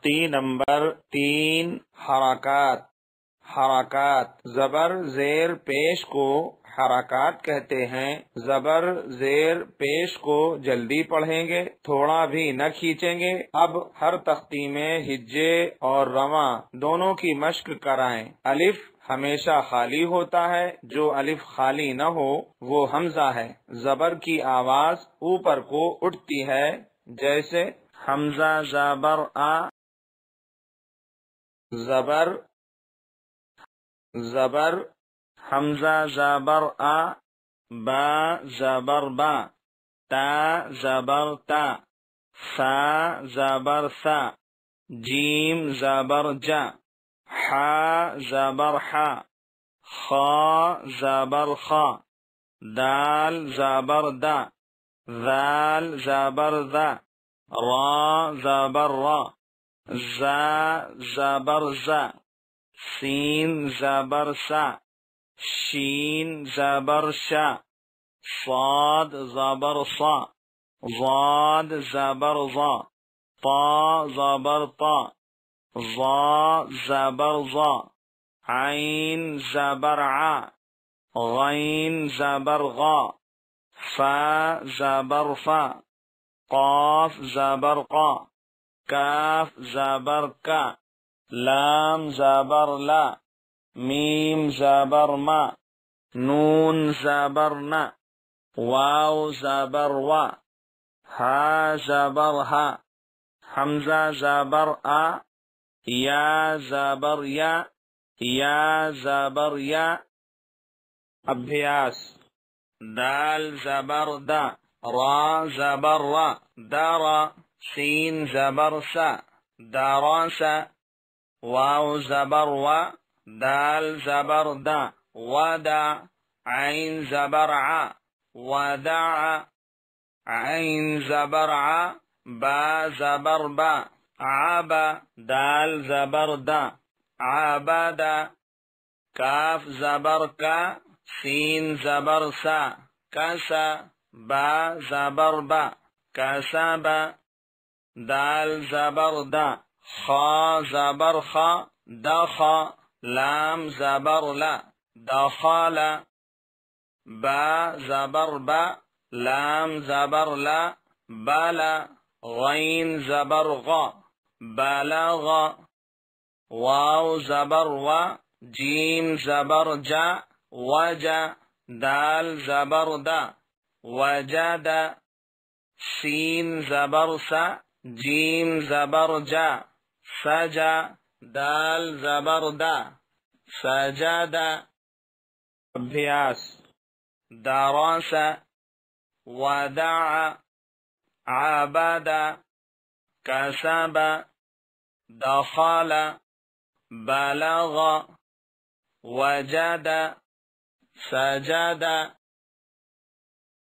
نطقی number 3 حرکات زبر زیر پیش کو حرکات کہتے ہیں۔ زبر زیر پیش کو جلدی پڑھیں گے، تھوڑا بھی نہ کھینچیں گے۔ اب ہر تختی میں ہجے اور رواں دونوں کی مشق کرائیں۔ الف ہمیشہ خالی ہوتا ہے، جو الف خالی نہ ہو وہ حمزہ ہے۔ زبر کی آواز اوپر کو اٹھتی ہے، جیسے حمزہ زبر آ، زبر حمزہ زبر آ، با زبر با، تا زبر تا، سا زبر سا، جیم زبر جا، حا زبر حا، خا زبر خا، دال زبر دا، ذال زبر ذا، را زبر را، زا زبر زا، سین زبر سا، شین زبر شا، صاد زبر صا، ضاد زبر ضا، طا زبر طا، ظا زبر ظا، عین زبر ع، غین زبر غا، فا زبر فا، قاف زبر قا، کاف زبر کا، لام زبر لا، میم زبر ما، نون زبر نا، واو زبر وا، ہا زبر ہا، حمزہ زبر آ، یا زبر یا، یا زبر یا۔ ابھیاس دال زبر دا، را زبر را، دارا، سین زبر سا، داراسا، واو زبر وا، دال زبر دا، ودا، عین زبر ع، ودع، عین زبر ع، با زبر با، عبا، دال زبر دا، عبدا، کاف زبر کا، سین زبر سا، کسا، با زبر با، کسبا، دال زبر دا، خا زبر خا، دخا، لام زبر لا، دخل، با زبر با، لام زبر لا، بلا، غین زبر غا، بلغ، واو زبر وا، جیم زبر جا، وجا، دال زبر دا، وجد، سین زبر سا، جیم زبر جا، سجا، دال زبر دا، سجد۔ ابھیاس درس، ودع، عبد، کسب، دخل، بلغ، وجد، سجد۔